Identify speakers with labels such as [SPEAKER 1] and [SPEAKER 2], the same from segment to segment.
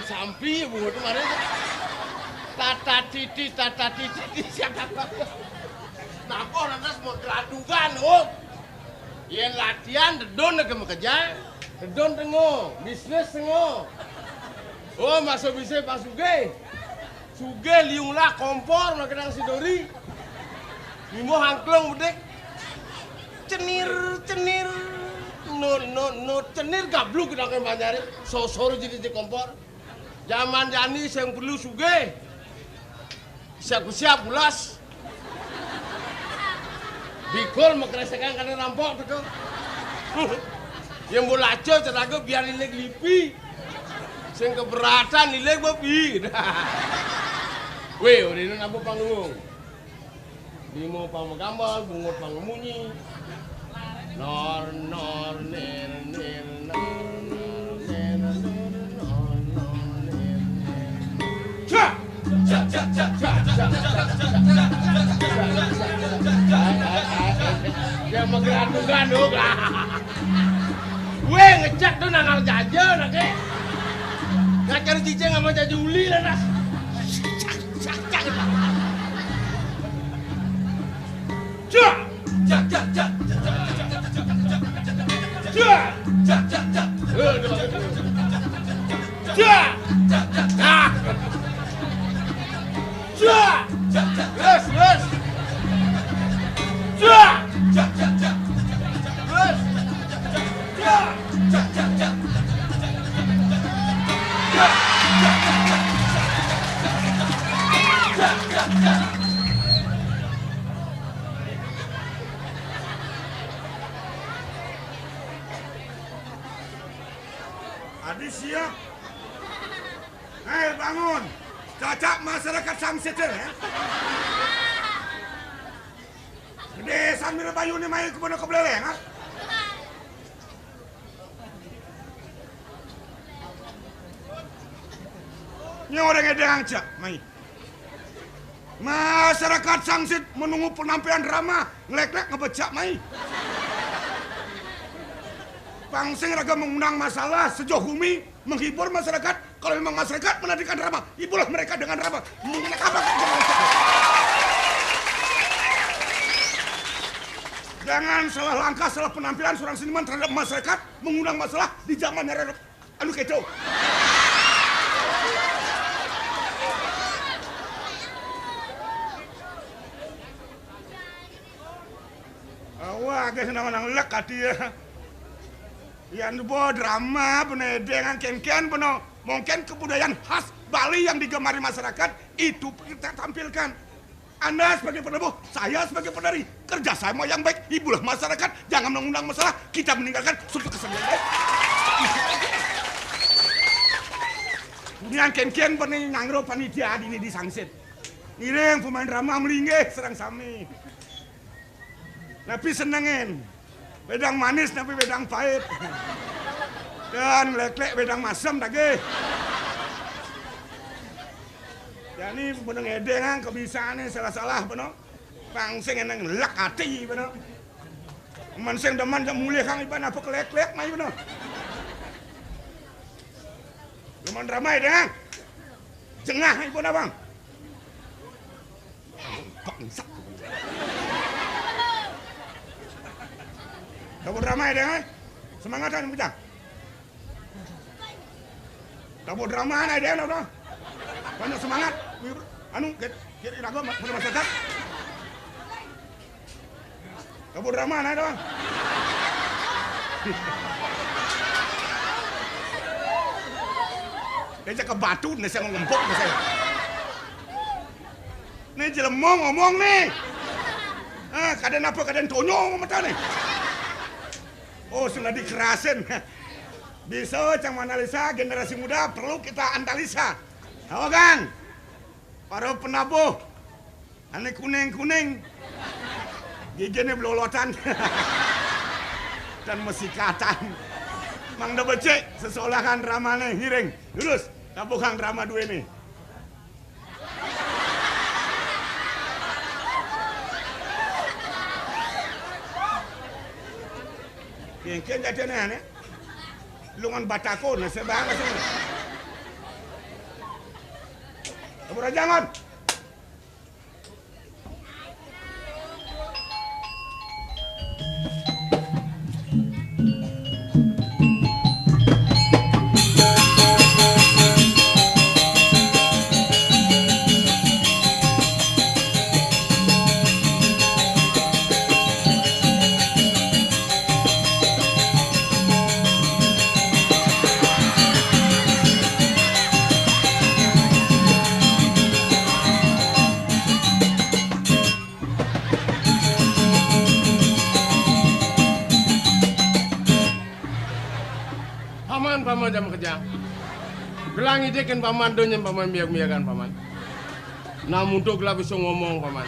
[SPEAKER 1] Sampi bungut kemarin tata titi siapa napa nanti semua geradukan yen latihan dedon ke kerja dedon tengok bisnis tengok masuk bisnis pas suge liung lah kompor nak kedang sidori mimo hangklong budek cenir no cenir gabluk kedang banyarin sosoro jadi di kompor. Zaman jani yang perlu suge siap bulas bikul mengkeresakan karena rampok betul yang bolaco ceraga biar nilai lipi yang keberatan nilai babi weh udah ini apa panggung bimo panggambar bungut pangmunyi nor nir ya menggerak-gerak gue ngecek tuh nangal jajan nake ngajar cicing sama jajuli lah nas
[SPEAKER 2] Adi siap. Hei bangun. Cacak masyarakat Samsit ya. Gede sambil bayu ni main kepada kebeleleng ha? Ni orang edang cak mai. Masyarakat Samsit menunggu penampilan drama ngelek-lek ngebecak mai. Pangsing raga mengundang masalah sejauh bumi menghibur masyarakat. Kalau memang masyarakat menantikan drama, hiburlah mereka dengan drama. Jangan salah langkah, salah penampilan seorang seniman terhadap masyarakat mengundang masalah di zaman era anu keco. Awak guys nang lek hati ya. Yang buat drama penedengan ken-ken penuh mungkin kebudayaan khas Bali yang digemari masyarakat itu kita tampilkan. Anda sebagai penebuh, saya sebagai penari, kerja sama yang baik, hiburlah masyarakat, jangan mengundang masalah, kita meninggalkan suatu kesenian. Kemudian ken-ken pening ngangro panitia ini di Samsit. Ini yang pemain drama melinggih serang sami. Tapi senengin. Bedang manis tapi bedang pahit. Dan lek-lek bedang masam lagi. Jadi bener ngedengan kebisaannya salah-salah bener. Pangsing enang lek hati bener. Mansing deman jam mulia kang iban apa kelek-lek mai bener. Lumayan ramai deh. Jengah ibu abang. Kok ngisak. Dapur ramai deh, semangatan kita. Dapur drama ada deh, no. Banyak semangat. Anu, kiri ragu pada masyarakat. Dapur drama ada. Dia ke batu nih saya ngempuk nih saya. Nih jelemong ngomong nih. Kadang apa kadang tonyong mata nih. Oh sudah dikerasin. Bisa Cang Manalisa generasi muda perlu kita analisa. Tahu Kang? Para penabuh. Ane kuning-kuning. Giginya belolotan. Dan mesikatan. Mang da becek seseolah kan ramane hiring. Lurus. Tabuh Kang drama dua ini. Yang jadi aneh. Lungan batako na sebang kasi. Kabura jangan.
[SPEAKER 1] Paman jam kerja. Gelang ide kan paman donya paman biak-biakan paman. Namun untuk lah bisa ngomong paman.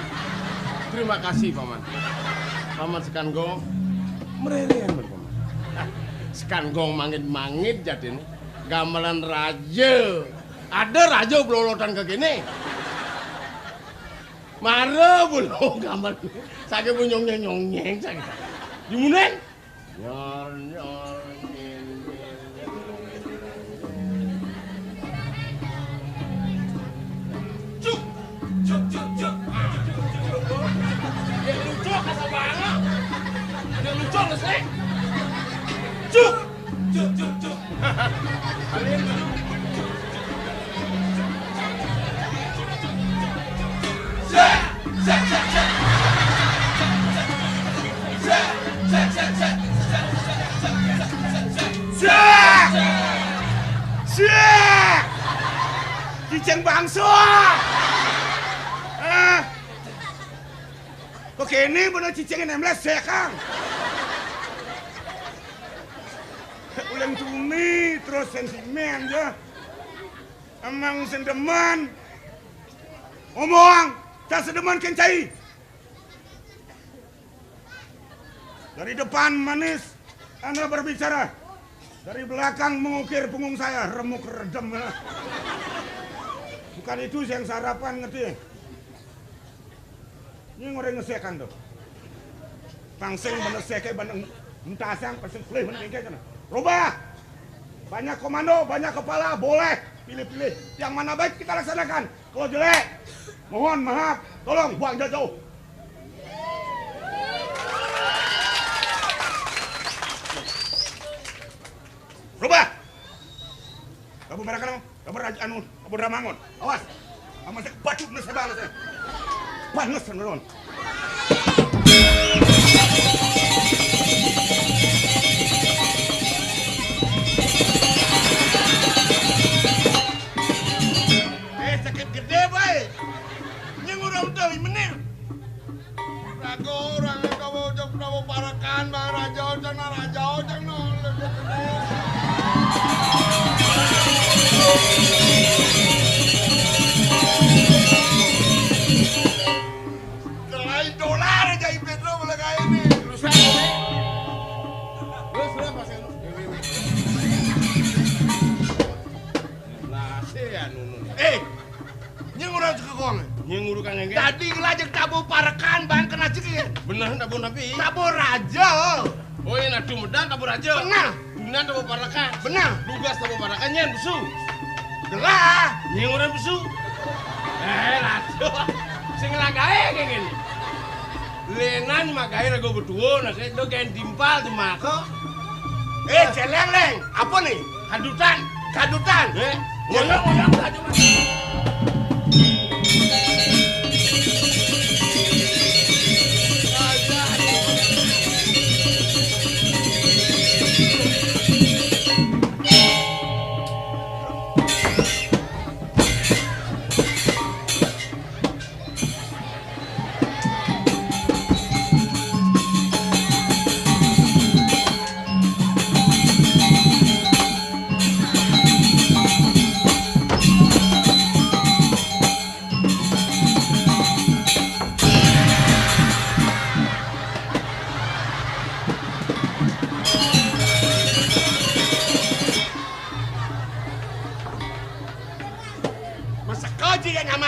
[SPEAKER 1] Terima kasih paman. Paman sekan gong mererian paman. Sekan gong mangit-mangit jatin. Gamelan raja. Ada raja belolotan ke gini. Mare belum gamelan. Sakit pun nyong-nyong sakit. Dimunen? Nyor. Dia lucu kasar banget. Dia lucu nggak sih? Cuk. Kalian dulu.
[SPEAKER 2] Ciceng bangsa. Oke ini bener cicengin emles ya Kang. Ulang tuni terus sentimen ya. Emang sendeman. Ngomong, tak sedeman kencai. Dari depan manis, Anda berbicara. Dari belakang mengukir punggung saya, remuk redem. Bukan itu yang sarapan ngerti. Ini ngoreng ngesekan tuh. Pangseng bener seke bener entasang pasang kulih bener kayak Rubah. Banyak komando, banyak kepala, boleh pilih-pilih. Yang mana baik kita laksanakan. Kalau jelek, mohon maaf, tolong buang jauh-jauh. Rubah. Kamu mereka kamu, kamu anu, kamu ramangon. Awas. Kamu saya batu nasi balas saya. Panas teman-teman.
[SPEAKER 1] Sakit gede baik. Yang udah menir. Rago orang kamu parakan bang raja ojang nol. Dolar aja Pedro mulai kayak ini. Lu siapa? Lu siapa sih? Lah ya nunu. Nyeng urang cekong. Nyeng urukan yang tadi ngelajak tabu parakan bang kena cekian. Bener tabu nabi. Tabu raja. Oh iya nadu medan tabu raja. Benar. Dunan tabu parakan. Benar. Dugas tabu parakan nyen besu. Gelah. Nyeng urang besu. Raja. Sing lagae kayak gini. Lenan makai rago berdua, nasi itu kain timpal di mako. Celeng leng, apa nih? Kadutan. Ngoyong aja mas.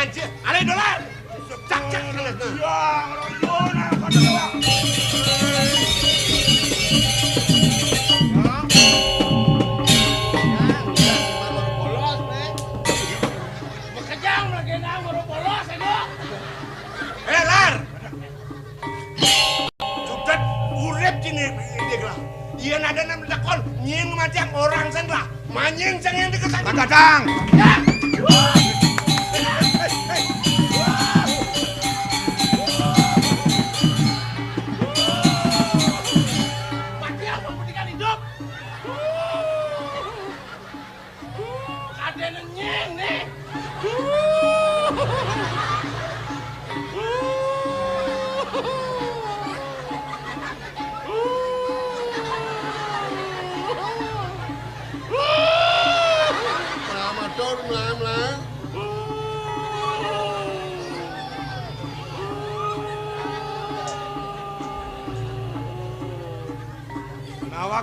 [SPEAKER 1] anjir. Ale dolar. Cak cak.
[SPEAKER 2] Ya, royona kadang.
[SPEAKER 1] Iya nada nam dakon nying macam orang sendra manying sang yang dikesan
[SPEAKER 2] Kadang.
[SPEAKER 1] ya mati apa pendidikan hidup ada nying nih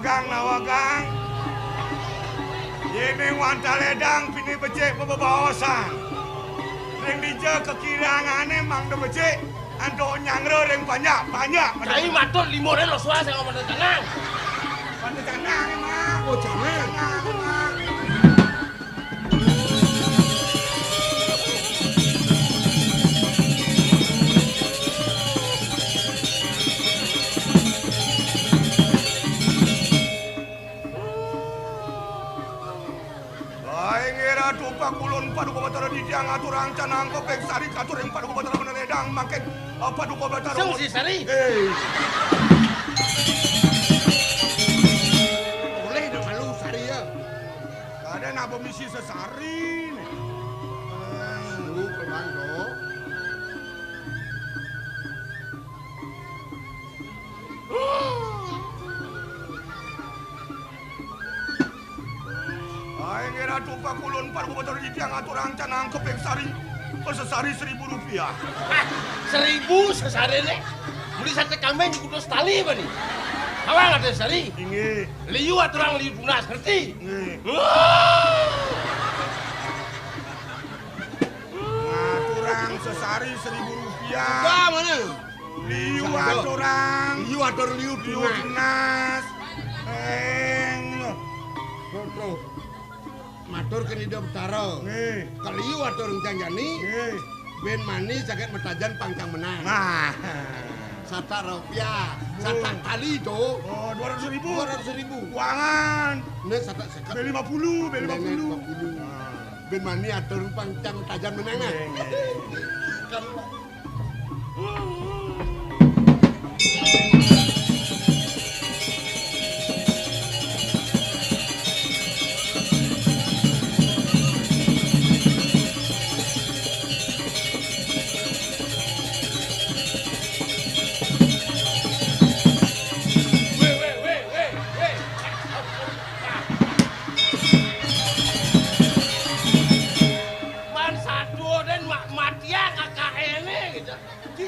[SPEAKER 2] Nawagang. Ini wanta ledang pini becek bebawasan. Ring dija kekirangane mang do becek ando nyangre ring banyak.
[SPEAKER 1] Cai matur limo lo suara saya ngomong tenang.
[SPEAKER 2] Pada tenang emang. Oh jangan. Tumpak kulon padu kobatara di tiang aturang canang kopek sari katureng padu kobatara meneledang makin padu kobatara
[SPEAKER 1] Sung si sari. Boleh dong malu sari ya.
[SPEAKER 2] Ada nak misi sesari nih.
[SPEAKER 1] Lu kemana?
[SPEAKER 2] Ngira tumpak kulon padu kobatara di tiang aturang canang kopek sari sesari Rp1.000.
[SPEAKER 1] 1.000 sesari nih. Beli sate kambing kudu setali apa nih? Awang ada sari.
[SPEAKER 2] Inge.
[SPEAKER 1] Liu aturang liu dunas ngerti?
[SPEAKER 2] Inge. Aturang sesari Rp1.000.
[SPEAKER 1] Enggak mana?
[SPEAKER 2] Liu atur liu dunas.
[SPEAKER 1] Toto. Matur ke Nida Betara.
[SPEAKER 2] Nggih.
[SPEAKER 1] Kaliu atur janjani.
[SPEAKER 2] Nggih.
[SPEAKER 1] Ben mani sakit metajan pangkang menang.
[SPEAKER 2] Nah.
[SPEAKER 1] Sata rupiah, sata kali do.
[SPEAKER 2] Oh, 200.000.
[SPEAKER 1] 200.000.
[SPEAKER 2] Uangan.
[SPEAKER 1] Nih sata sekat.
[SPEAKER 2] B50.
[SPEAKER 1] Ben mani atur pangkang metajan menang. Kan.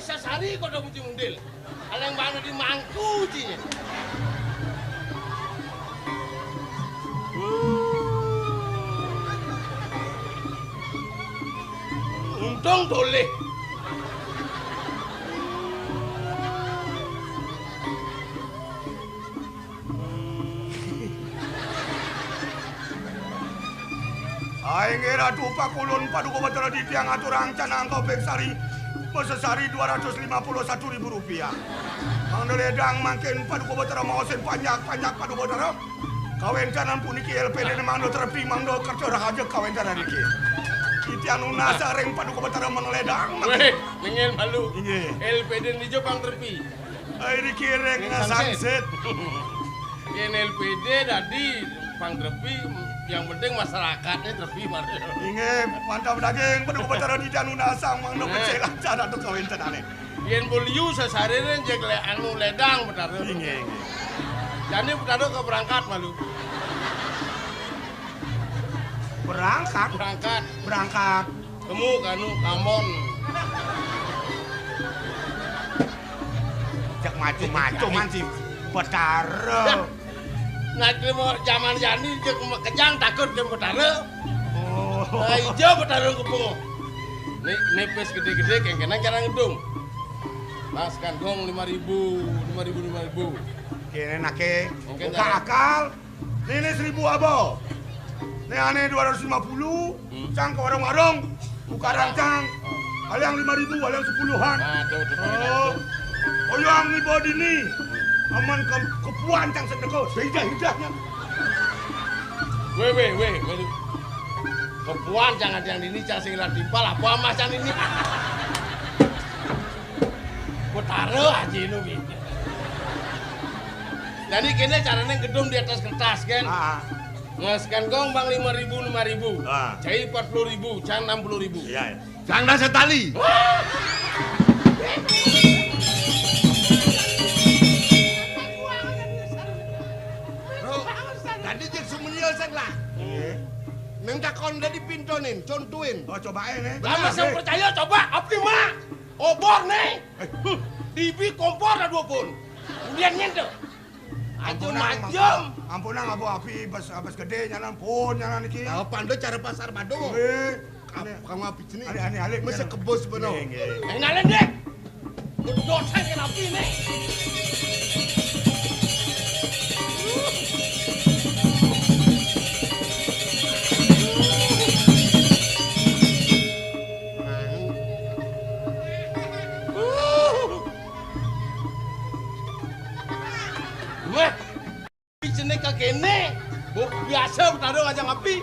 [SPEAKER 1] Sesari kok udah muncul mundil. Aleng banu di mangku cinya. Untung boleh.
[SPEAKER 2] Aing ngira tumpak kulon padu kobatara di tiang aturang canang kopek sari. Sesari Rp251.000. Mang ledang makin padu kobatara maosen panjak padu kobatara. Kawencanan puniki LPD mang do terpi mang do kerja rahaja kawencanan iki. Itian unasa reng padu kobatara mang ledang.
[SPEAKER 1] Weh, ngel malu.
[SPEAKER 2] Inge.
[SPEAKER 1] LPD nijo pang terpi.
[SPEAKER 2] Ai iki reng ngasanset.
[SPEAKER 1] Yen LPD tadi pang terpi yang penting masyarakatnya terpi mar.
[SPEAKER 2] Inge mantap daging padu kobatara di tian unasa mang do becek lancar atuh kawencanan.
[SPEAKER 1] Yen boliu sesarene jek le anu ledang betara.
[SPEAKER 2] Inge.
[SPEAKER 1] Jadi betara ke berangkat malu.
[SPEAKER 2] Berangkat.
[SPEAKER 1] Kamu kanu kamon.
[SPEAKER 2] Jak maju-maju man si betara.
[SPEAKER 1] Nanti mau zaman jani jek kejang takut ke betara.
[SPEAKER 2] Oh.
[SPEAKER 1] Ijo betara kepung. Nih nepes gede-gede kengkenan cara ngedung. Laskan gong 5.000.
[SPEAKER 2] Kene nake, buka akal. Ini 1.000 abo. Ini aneh 250. Cang ke warung-warung, buka rancang. Aliang 5.000, aliang 10-an. Oh yang ni bodi ni, aman kepuan cang sedekau, hidah-hidahnya.
[SPEAKER 1] Weh. Kepuan jangan yang ini cang singilan timpal apa macam ini. Taruh aja ini gitu. Jadi kini caranya gedung di atas kertas kan? Ngaskan gong bang 5.000. Cai 40.000, can 60.000.
[SPEAKER 2] Iya.
[SPEAKER 1] Cang dah setali. Bro, tadi jadi semuanya lah. Neng takon udah dipintonin, contuin.
[SPEAKER 2] Oh cobain nih.
[SPEAKER 1] Lama saya percaya coba, apa mah? Obor nih. Dibi kompor ada 2 pun. Kemudian nyentuh. Ajam.
[SPEAKER 2] Ampunang abu api bas gede nyalan pun nyalan iki.
[SPEAKER 1] Tahu pandai cara pasar Bado. Kamu api sini.
[SPEAKER 2] Ani alik
[SPEAKER 1] mesti kebos benar.
[SPEAKER 2] Nalen
[SPEAKER 1] dek. Duduk saya kena api nih. Kene, biasa bertaruh aja ngapi.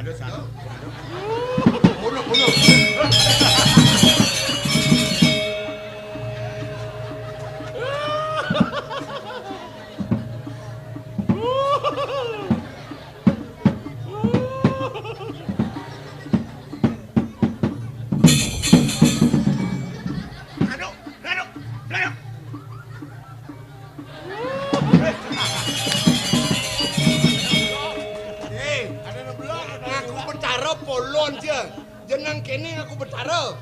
[SPEAKER 2] Sengado.
[SPEAKER 1] Bunuh. Polon je, jenang kene aku bertara.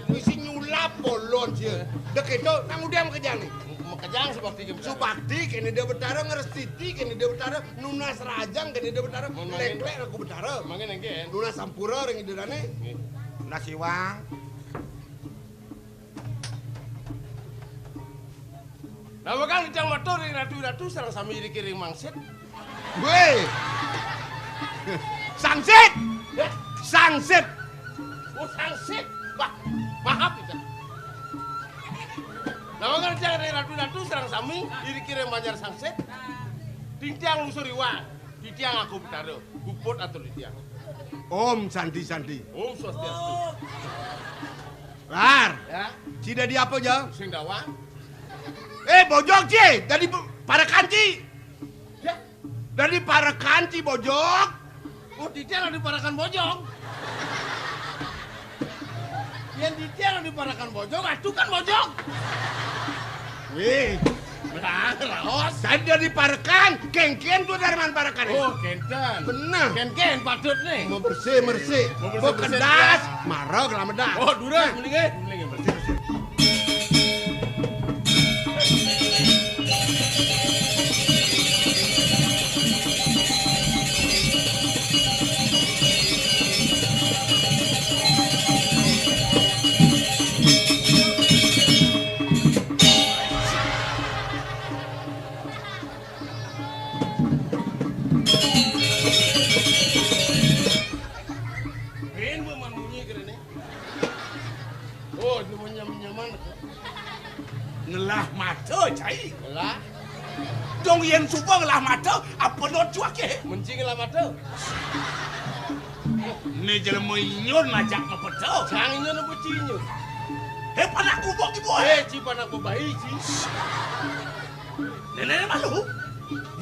[SPEAKER 1] Misi nyulap polon je. Dek itu, nang udah kejang nih. Kejang Subakti kene dia bertara, ngerestiti kene dia bertara, Nunas Rajang kene dia bertara, Lek aku bertara. Mangin engke. Nunas Sampura ring idirane.
[SPEAKER 2] Nunas Iwang.
[SPEAKER 1] Nah bakal dijang motor ring ratu-ratu sareng sami dikiring mangsit.
[SPEAKER 2] Weh. Sangsit.
[SPEAKER 1] Oh, sangsit. Maaf kita. Nah, kan jangan dari ratu-ratu serang sami, diri kirim banjar sangsit. Tintiang lusur iwang, di tiang aku bertaruh, buput atau di tiang.
[SPEAKER 2] Om Sandi.
[SPEAKER 1] Om Swastiastu.
[SPEAKER 2] Lar.
[SPEAKER 1] Ya.
[SPEAKER 2] Cida di apa jang?
[SPEAKER 1] Sing dawang.
[SPEAKER 2] Bojok ci, dari para kanci.
[SPEAKER 1] Ya.
[SPEAKER 2] Dari para kanci bojok.
[SPEAKER 1] Oh, di tiang diparakan bojong. Yang di tiang diparakan bojong, itu kan bojong.
[SPEAKER 2] Wih.
[SPEAKER 1] Raos.
[SPEAKER 2] Saya dari Parakan, Ken tuh dari mana Parakan?
[SPEAKER 1] Oh, Kenten.
[SPEAKER 2] Bener.
[SPEAKER 1] Ken patut nih.
[SPEAKER 2] Mau bersih. Mau kedas, marah kelamedas.
[SPEAKER 1] Oh, durang mendingan bersih.
[SPEAKER 2] Ngelah mata cai.
[SPEAKER 1] Lah,
[SPEAKER 2] Dong yen supa ngelah mata apa not cuake?
[SPEAKER 1] mencing lah mata.
[SPEAKER 2] Ne jelema inyon majak ngepeto.
[SPEAKER 1] Jangan inyo na bucinyo.
[SPEAKER 2] Panak kubok ibu.
[SPEAKER 1] Cipan aku bayi, ci.
[SPEAKER 2] Nenek malu.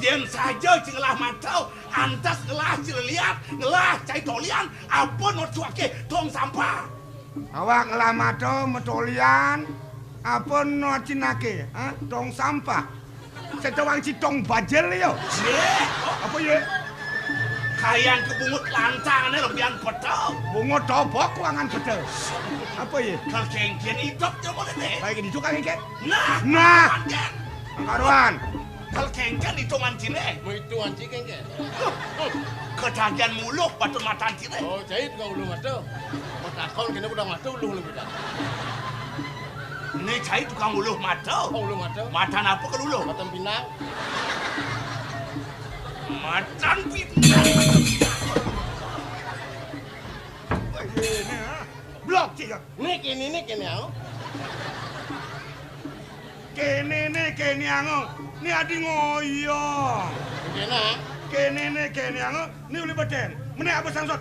[SPEAKER 2] Yen saja ngelah mata, antas ngelah lihat, ngelah cai tolian, apa not cuake tong sampah. Awak ngelah mata metolian. Apa no cinake? Tong sampah. Setawang citong bajel yo. Apa ye?
[SPEAKER 1] Kayang kebungut lantang lebihan betul.
[SPEAKER 2] Bungut tobok kuangan betul. Apa ye?
[SPEAKER 1] Kalau kengken hidup coba deh.
[SPEAKER 2] Baik itu kan kengken.
[SPEAKER 1] Nah.
[SPEAKER 2] Karuan.
[SPEAKER 1] Kalau kengken hitungan cine.
[SPEAKER 3] Mau hitungan kengken.
[SPEAKER 1] Kedagian muluk batu mata cine.
[SPEAKER 3] Oh, jahit kau ulung mata. Mata kau kena udah mata ulung beda.
[SPEAKER 1] Ini jahit tukang uluh mata.
[SPEAKER 3] Oh, ulung mata.
[SPEAKER 1] Mata apa ke uluh?
[SPEAKER 3] Mata pinang.
[SPEAKER 1] Macan pinang.
[SPEAKER 2] Ini blok cik.
[SPEAKER 3] Ni kini aku.
[SPEAKER 2] Kene ango. Ni adi ngoyo.
[SPEAKER 3] Kena.
[SPEAKER 2] Kene ango. Ni uli beten. Mene apa sangsot?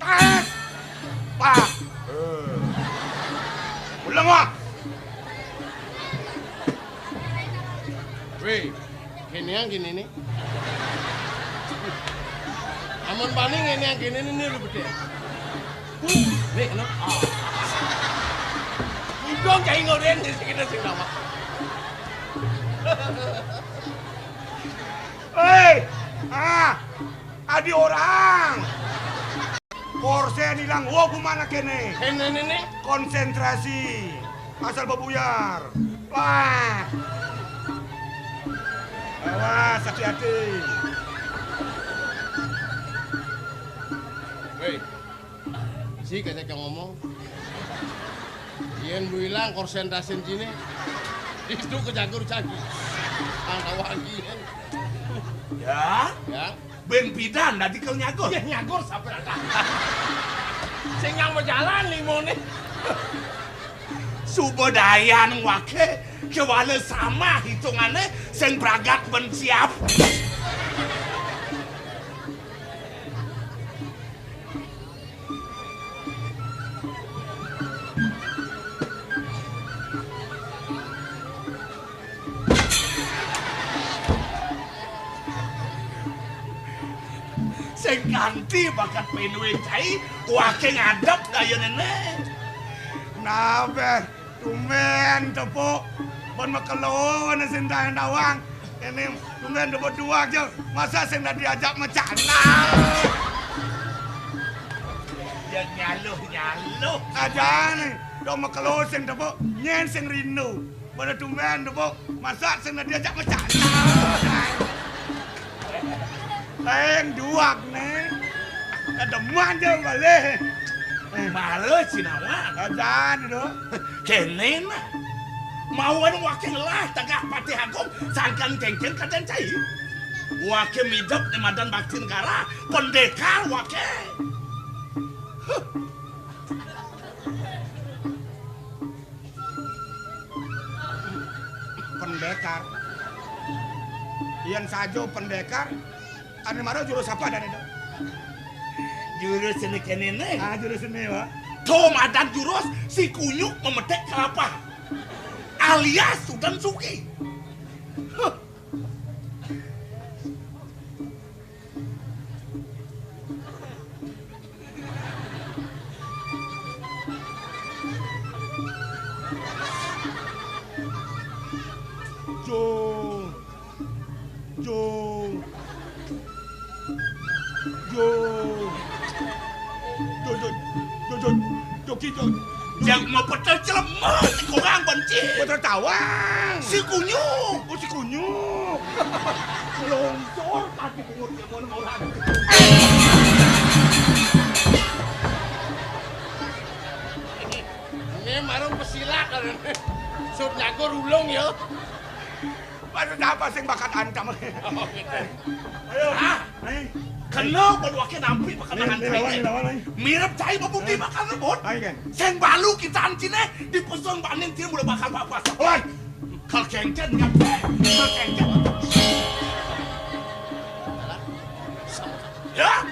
[SPEAKER 2] Tas. Pak. Ulang wah.
[SPEAKER 3] Weh, gini ni. Amun paling gini ni lu beda. Nih, kenapa? Udang kayak ngoden di sini sih nama.
[SPEAKER 2] Hei, adi orang. Korsen hilang, wo kumana kene?
[SPEAKER 3] Kene.
[SPEAKER 2] Konsentrasi, asal bebuyar. Wah. Awas, hati-hati.
[SPEAKER 3] Weh, si kata kau ngomong. Ian bilang konsentrasi sini. Itu kejagur cagi. Angka wangi kan.
[SPEAKER 1] Ya. Ben pidan tadi kau nyagur.
[SPEAKER 3] Ya nyagur sampai ada. Sing yang mau jalan limone.
[SPEAKER 1] Subodayan wake kewala sama hitungannya sing beragak ben siap. Sing ganti bakat penuin cai wake ngadap kaya nenek.
[SPEAKER 2] Nabe, tumen tepuk. Bon makelo na sindang dawang. Ini tumen dua dua aja. Masa sing dah diajak macana.
[SPEAKER 1] Ya nyaluh.
[SPEAKER 2] Aja nih. Dong makelo sing tepuk. Nyen sing rindu. Bon tumen tepuk. Masa sing dah diajak macana. Teng duak nih. Ada manja balik.
[SPEAKER 1] Males sinawan.
[SPEAKER 2] Aja nih do.
[SPEAKER 1] Kenen mauan wakil lah tagak pati agung sangkan kengken kadan cai. Wakil midap di madan bakti negara pendekar wakil.
[SPEAKER 2] Pendekar. Ian sajo pendekar. Ane maro jurus apa dan itu?
[SPEAKER 1] Jurus ini kenen
[SPEAKER 2] Jurus ini wah.
[SPEAKER 1] Tuh madan jurus si kunyuk memetek kelapa. Alias Sudan Suki. Yang mau pecel celemah si kurang benci.
[SPEAKER 2] Betul tawang.
[SPEAKER 1] Si kunyuk.
[SPEAKER 2] Si kunyuk. Longsor kaki pungut kemana orang.
[SPEAKER 3] Ini marung pesilak kan. Sud nyagur ulung ya.
[SPEAKER 2] Maksud apa sing bakat ancam? Ayo. Nih.
[SPEAKER 1] Kenal berwakil nampi makan nahan cai. Mirip cai membukti makan rebut. Seng balu kita ancine di peson panin dia mulai bakal papas. Oi, kal kengken ngape? Kal kengken. Ya?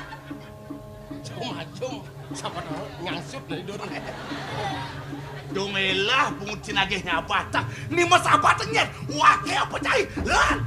[SPEAKER 3] Macam sama ngangsut dari dorong.
[SPEAKER 1] Domelah pungut cinagehnya apa tak? Ni mas apa tengnya? Wake apa cai? Lan.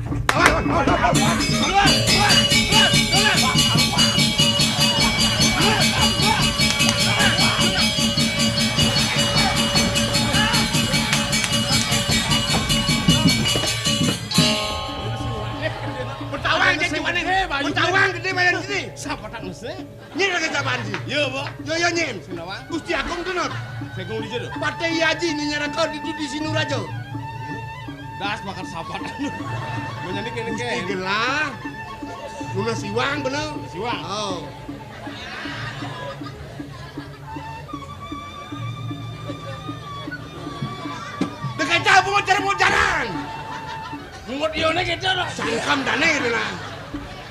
[SPEAKER 1] Nyen lagi apaan sih?
[SPEAKER 3] Iya, Pak.
[SPEAKER 1] Yo nyen.
[SPEAKER 3] Sinawa.
[SPEAKER 1] Gusti Agung tenot.
[SPEAKER 3] Segung di jodoh.
[SPEAKER 1] Pate Haji ini nyerekor di Sinuraja.
[SPEAKER 3] Das makan sapat. Menyanyi kene
[SPEAKER 1] Gusti gelah. Nuna siwang bener.
[SPEAKER 3] Siwang.
[SPEAKER 1] Oh. Dekat jauh muncar-muncaran.
[SPEAKER 3] Mungut ione gitu loh.
[SPEAKER 1] Sangkam dane gitu lah.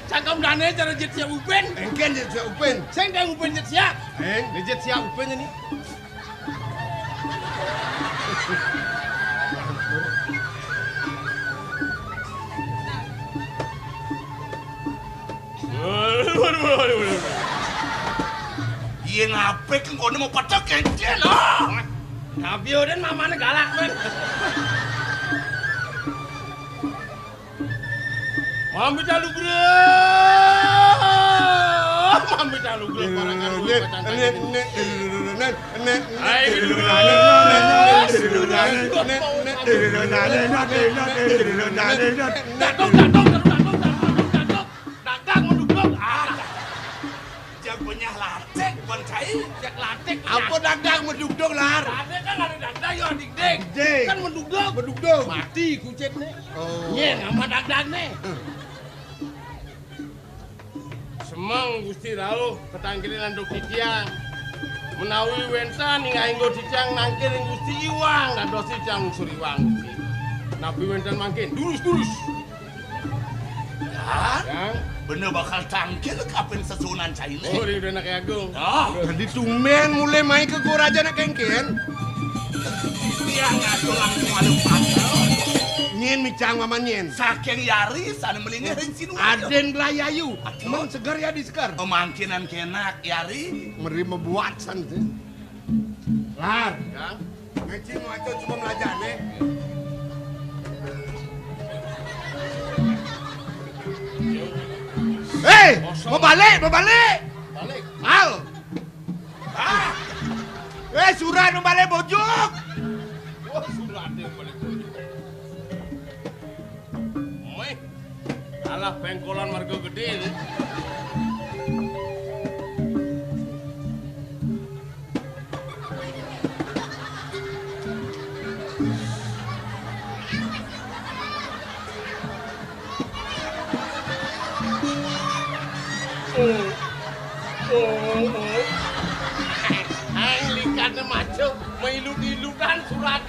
[SPEAKER 3] Cangkem dane cara jet siap upen.
[SPEAKER 1] Engken jet siap upen.
[SPEAKER 3] Seng dah upen jet siap.
[SPEAKER 1] Eng.
[SPEAKER 3] Ini jet siap upen ini. Waduh.
[SPEAKER 1] Iya ngapain kan kau mau pecah kencen ah.
[SPEAKER 3] Tapi udah mamanya galak men. Mami calu bro. Mami calu bro.
[SPEAKER 1] Jagonya latek bukan cai.
[SPEAKER 3] Jak latek.
[SPEAKER 1] Apa dagang mendugdug lar?
[SPEAKER 3] Ada kan ada dagdag yo dik-dik.
[SPEAKER 1] Dik.
[SPEAKER 3] Kan mendugdug.
[SPEAKER 1] Mendugdug.
[SPEAKER 3] Mati kucet nih.
[SPEAKER 1] Oh.
[SPEAKER 3] Nyen sama dagdag nih. Semang Gusti Rauh ketanggilin landuk titiang. Menawi wentan ing ainggo titiang nangkir ing Gusti Iwang dados titiang suriwang Gusti. Nabi wentan mangkin durus.
[SPEAKER 1] Ya. Bener bakal tangkil kapan sesunan cai
[SPEAKER 3] Oh, dia udah nak agung.
[SPEAKER 1] Ah, jadi tumen mulai main ke Goraja nak kengken. Dia ngatur langsung ada pasal. Nyen micang mama nyen. Saking yari sana melingin sinu. Aden belayayu. Emang segar ya di sekar. Mangkinan kenak yari. Meri membuat san tu. Lar,
[SPEAKER 3] Ya.
[SPEAKER 1] ngeci mau aja cuma belajar nih. Hei, mau balik.
[SPEAKER 3] Balik.
[SPEAKER 1] Al. Ah. Surat mau balik bojok.
[SPEAKER 3] Wah, surat dia balik. Oi. Alah pengkolan marga gede ini. Ang likat na macho, may ilut-ilutan surat.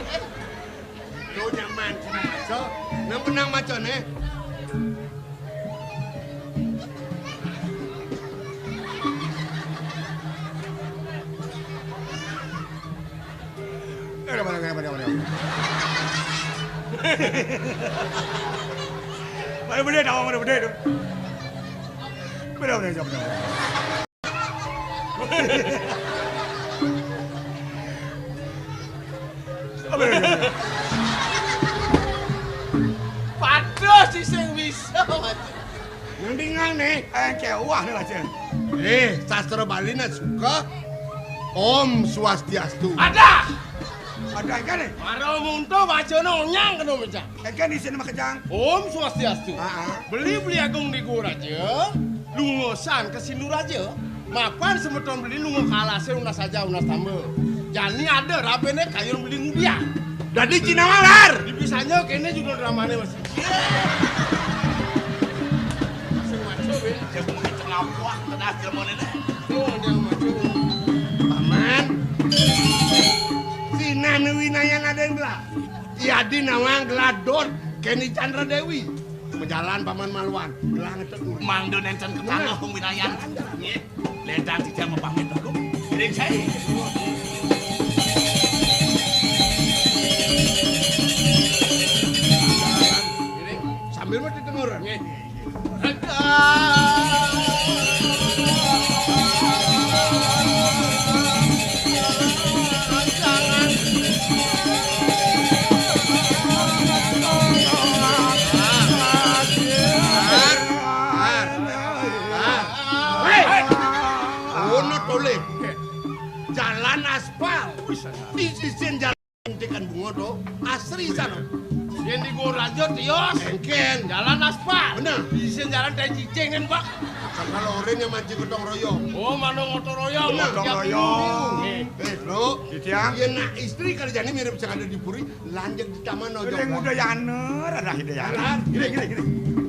[SPEAKER 1] Lo nyaman cuma maco. Nang menang maco nih. Mana benda dah, mana benda tu? Benda.
[SPEAKER 3] Paduh si sing bisa.
[SPEAKER 1] Ngendingan nih, kewah nih macam. Sastra Bali nak suka. Om Swastiastu.
[SPEAKER 3] Ada.
[SPEAKER 2] Ada kan ni?
[SPEAKER 3] Maro munto baca nonyang kena macam.
[SPEAKER 2] Kan di sini makajang.
[SPEAKER 3] Om Swastiastu.
[SPEAKER 2] Ah.
[SPEAKER 3] Beli agung di Goraja, lungosan ke Sinuraja. Mapan semeton beli lungo kalase unas saja unas tambah. Jani ada rapene kayu beli ngudia.
[SPEAKER 1] Jadi Cina malar.
[SPEAKER 3] Dipisahnya kene juga dramane masih. Sing maco be.
[SPEAKER 1] Jagung di tengah buah, tengah jelmone nih.
[SPEAKER 3] Oh, dia maco.
[SPEAKER 1] Paman. Sinan Winaya Nadeng belah. Iadi nawang geladot Kenny Chandra Dewi. Berjalan Paman Malwan. Gelang itu.
[SPEAKER 4] Mangdo nenten ketangah hong winayan. Nggih. Lendang tidak mau pamit aku. Giring saya.
[SPEAKER 1] Sambil mati tengur. Jalan aspal di sisi jalan tekan bunga do asri sana.
[SPEAKER 3] Yang di Gua Rajo tios.
[SPEAKER 1] Engken.
[SPEAKER 3] Jalan aspal.
[SPEAKER 1] Bener.
[SPEAKER 3] Bisa jalan teh cicengan, Pak.
[SPEAKER 1] Karena loren yang mancing gotong royong.
[SPEAKER 3] Oh, mana motor royong.
[SPEAKER 1] Bener.
[SPEAKER 2] Gotong royong.
[SPEAKER 1] Lo,
[SPEAKER 2] Titiang.
[SPEAKER 1] iya nak istri kali jani mirip yang ada di Puri, lanjut di taman
[SPEAKER 2] Yang
[SPEAKER 1] ojok.
[SPEAKER 2] udah yaner, ada ide yaner.
[SPEAKER 1] Gini.